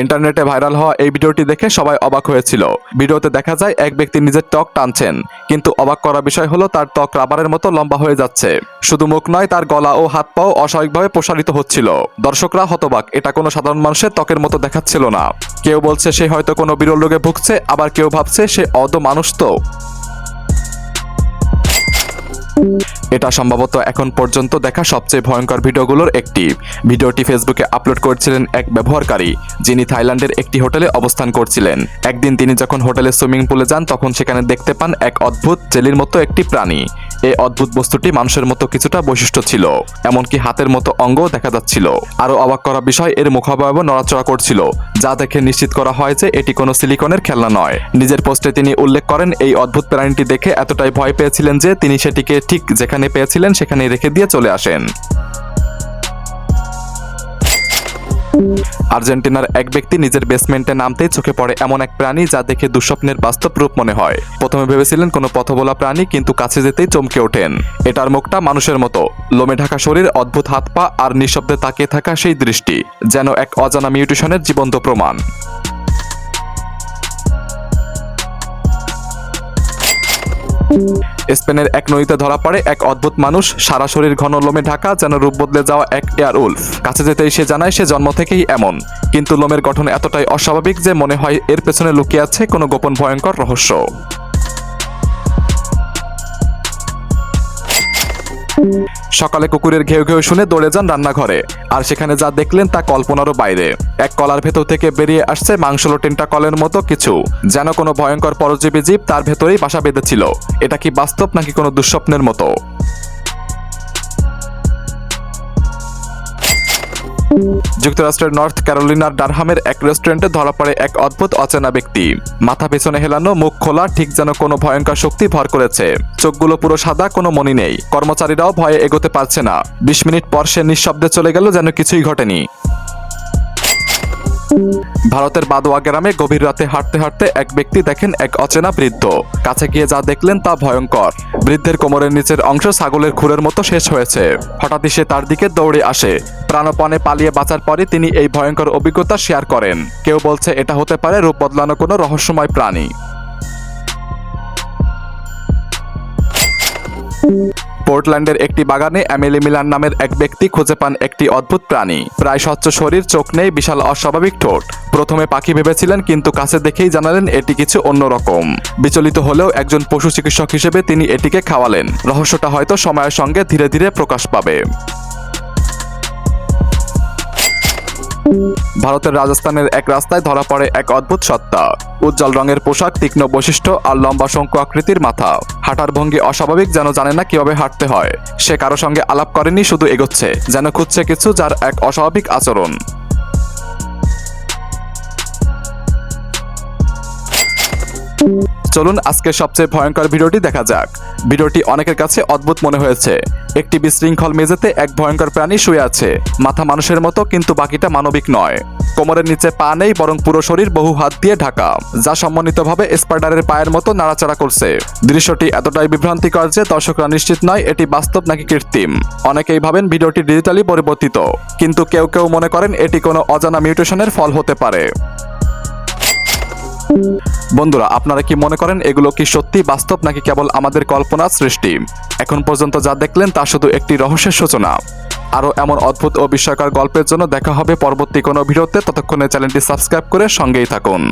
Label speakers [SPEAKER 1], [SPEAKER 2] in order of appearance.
[SPEAKER 1] ইন্টারনেটে ভাইরাল হওয়া এই ভিডিওটি দেখে সবাই অবাক হয়েছিল। ভিডিওতে দেখা যায় এক ব্যক্তি নিজের ত্বক টানছেন, কিন্তু অবাক করা বিষয় হলো তার ত্বক রাবারের মতো লম্বা হয়ে যাচ্ছে। শুধু মুখ নয়, তার গলা ও হাত পাও অস্বাভাবিকভাবে প্রসারিত হচ্ছিল। দর্শকরা হতবাক, এটা কোনো সাধারণ মানুষের ত্বকের মতো দেখাচ্ছিল না। কেউ বলছে সে হয়তো কোনো বিরল রোগে ভুগছে, আবার কেউ ভাবছে সে অদ মানুষ। তো এটা সম্ভবত এখন পর্যন্ত দেখা সবচেয়ে ভয়ঙ্কর ভিডিওগুলোর একটি। ভিডিওটি ফেসবুকে আপলোড করছিলেন এক ব্যবহারকারী, যিনি থাইল্যান্ডের একটি হোটেলে অবস্থান করছিলেন। একদিন তিনি যখন হোটেলের সুইমিং পুলে যান, তখন সেখানে দেখতে পান এক অদ্ভুত জেলির মতো একটি প্রাণী। এই অদ্ভুত বস্তুটি মানুষের মতো কিছুটা বৈশিষ্ট্য ছিল, এমনকি হাতের মতো অঙ্গও দেখা যাচ্ছিল। আরও অবাক করা বিষয়, এর মুখাবয়ব নড়াচড়া করছিল, যা দেখে নিশ্চিত করা হয় যে এটি কোনো সিলিকনের খেলনা নয়। নিজের পোস্টে তিনি উল্লেখ করেন, এই অদ্ভুত প্রাণীটি দেখে এতটাই ভয় পেয়েছিলেন যে তিনি সেটিকে ঠিক যেখানে পেয়েছিলেন সেখানে রেখে দিয়ে চলে আসেন। আর্জেন্টিনার এক ব্যক্তি নিজের বেসমেন্টে নামতেই চোখে পড়ে এমন এক প্রাণী, যা দেখে দুঃস্বপ্নের বাস্তব রূপ মনে হয়। প্রথমে ভেবেছিলেন কোনো পথভোলা প্রাণী, কিন্তু কাছে যেতেই চমকে ওঠেন। এটার মুখটা মানুষের মতো, লোমে ঢাকা শরীর, অদ্ভুত হাত পা আর নিঃশব্দে তাকিয়ে থাকা সেই দৃষ্টি যেন এক অজানা মিউটেশনের জীবন্ত প্রমাণ। স্পেনের এক নদীতে ধরা পড়ে এক অদ্ভুত মানুষ, সারা শরীর ঘন লোমে ঢাকা, যেন রূপ বদলে যাওয়া এক এয়ার উলফ। কাছে যেতেই সে জানায় সে জন্ম থেকেই এমন, কিন্তু লোমের গঠন এতটাই অস্বাভাবিক যে মনে হয় এর পেছনে লুকিয়ে আছে কোনো গোপন ভয়ঙ্কর রহস্য। সকালে কুকুরের ঘেউ ঘেউ শুনে দৌড়ে যান রান্নাঘরে, আর সেখানে যা দেখলেন তা কল্পনারও বাইরে। এক কলার ভেতর থেকে বেরিয়ে আসছে মাংসলো টেন্টাকলের মতো কিছু, যেন কোনো ভয়ঙ্কর পরজীবী জীব তার ভেতরেই বাসা বেঁধেছিল। এটা কি বাস্তব নাকি কোনো দুঃস্বপ্নের মতো? যুক্তরাষ্ট্রের নর্থ ক্যারোলিনার ডারহামের এক রেস্টুরেন্টে ধরা পড়ে এক অদ্ভুত অচেনা ব্যক্তি। মাথা পেছনে হেলানো, মুখ খোলা, ঠিক যেন কোনো ভয়ঙ্কর শক্তি ভর করেছে। চোখগুলো পুরো সাদা, কোনো মনি নেই। কর্মচারীরাও ভয়ে এগোতে পারছে না। 20 মিনিট পর সে নিঃশব্দে চলে গেল, যেন কিছুই ঘটেনি। ভারতের বাদোয়া গ্রামে গভীর রাতে হাঁটতে হাঁটতে এক ব্যক্তি দেখেন এক অচেনা বৃদ্ধ। কাছে গিয়ে যা দেখলেন তা ভয়ঙ্কর। বৃদ্ধের কোমরের নিচের অংশ ছাগলের খুরের মতো শেষ হয়েছে। হঠাৎই সে তার দিকে দৌড়ে আসে। প্রাণপণে পালিয়ে বাঁচার পরে তিনি এই ভয়ঙ্কর অভিজ্ঞতা শেয়ার করেন। কেউ বলছে এটা হতে পারে রূপ বদলানো কোনো রহস্যময় প্রাণী। পোর্টল্যান্ডের একটি বাগানে এমিলি মিলান নামের এক ব্যক্তি খুঁজে পান একটি অদ্ভুত প্রাণী। প্রায় স্বচ্ছ শরীর, চোখ নেই, বিশাল অস্বাভাবিক ঠোঁট। প্রথমে পাখি ভেবেছিলেন, কিন্তু কাছে দেখেই জানালেন এটি কিছু অন্যরকম। বিচলিত হলেও একজন পশু চিকিৎসক হিসেবে তিনি এটিকে খাওয়ালেন। রহস্যটা হয়তো সময়ের সঙ্গে ধীরে ধীরে প্রকাশ পাবে। ভারতের রাজস্থানের এক রাস্তায় ধরা পড়ে এক অদ্ভুত সত্তা। উজ্জ্বল রঙের পোশাক, তীক্ষ্ণ বৈশিষ্ট্য আর লম্বা শঙ্কু আকৃতির মাথা। হাঁটার ভঙ্গি অস্বাভাবিক, যেন জানে না কিভাবে হাঁটতে হয়। সে কারো সঙ্গে আলাপ করেনি, শুধু এগোচ্ছে, যেন খুঁজছে কিছু যার এক অস্বাভাবিক আচরণ। চলুন আজকের সবচেয়ে ভয়ঙ্কর ভিডিওটি দেখা যাক। ভিডিওটি অনেকের কাছে অদ্ভুত মনে হয়েছে। একটি বিশৃঙ্খল মেঝেতে এক ভয়ঙ্কর প্রাণী শুয়ে আছে। মাথা মানুষের মতো, কিন্তু বাকিটা মানবিক নয়। কোমরের নিচে পা নেই, বরং পুরো শরীর বহু হাত দিয়ে ঢাকা, যা সম্মানিতভাবে স্পাইডারের পায়ের মতো নাড়াচাড়া করছে। দৃশ্যটি এতটাই বিভ্রান্তিকর যে দর্শকরা নিশ্চিত নয় এটি বাস্তব নাকি কৃত্রিম। অনেকেই ভাবেন ভিডিওটি ডিজিটালি পরিবর্তিত, কিন্তু কেউ কেউ মনে করেন এটি কোনো অজানা মিউটেশনের ফল হতে পারে। বন্ধুরা, আপনারা কি মনে করেন এগুলো কি সত্যি বাস্তব নাকি কেবল আমাদের কল্পনার সৃষ্টি? এখন পর্যন্ত যা দেখলেন তা শুধু একটি রহস্যের সূচনা। আরও এমন অদ্ভুত ও বিস্ময়কর গল্পের জন্য দেখা হবে পরবর্তী কোনো ভিডিওতে। ততক্ষণে চ্যানেলটি সাবস্ক্রাইব করে সঙ্গেই থাকুন।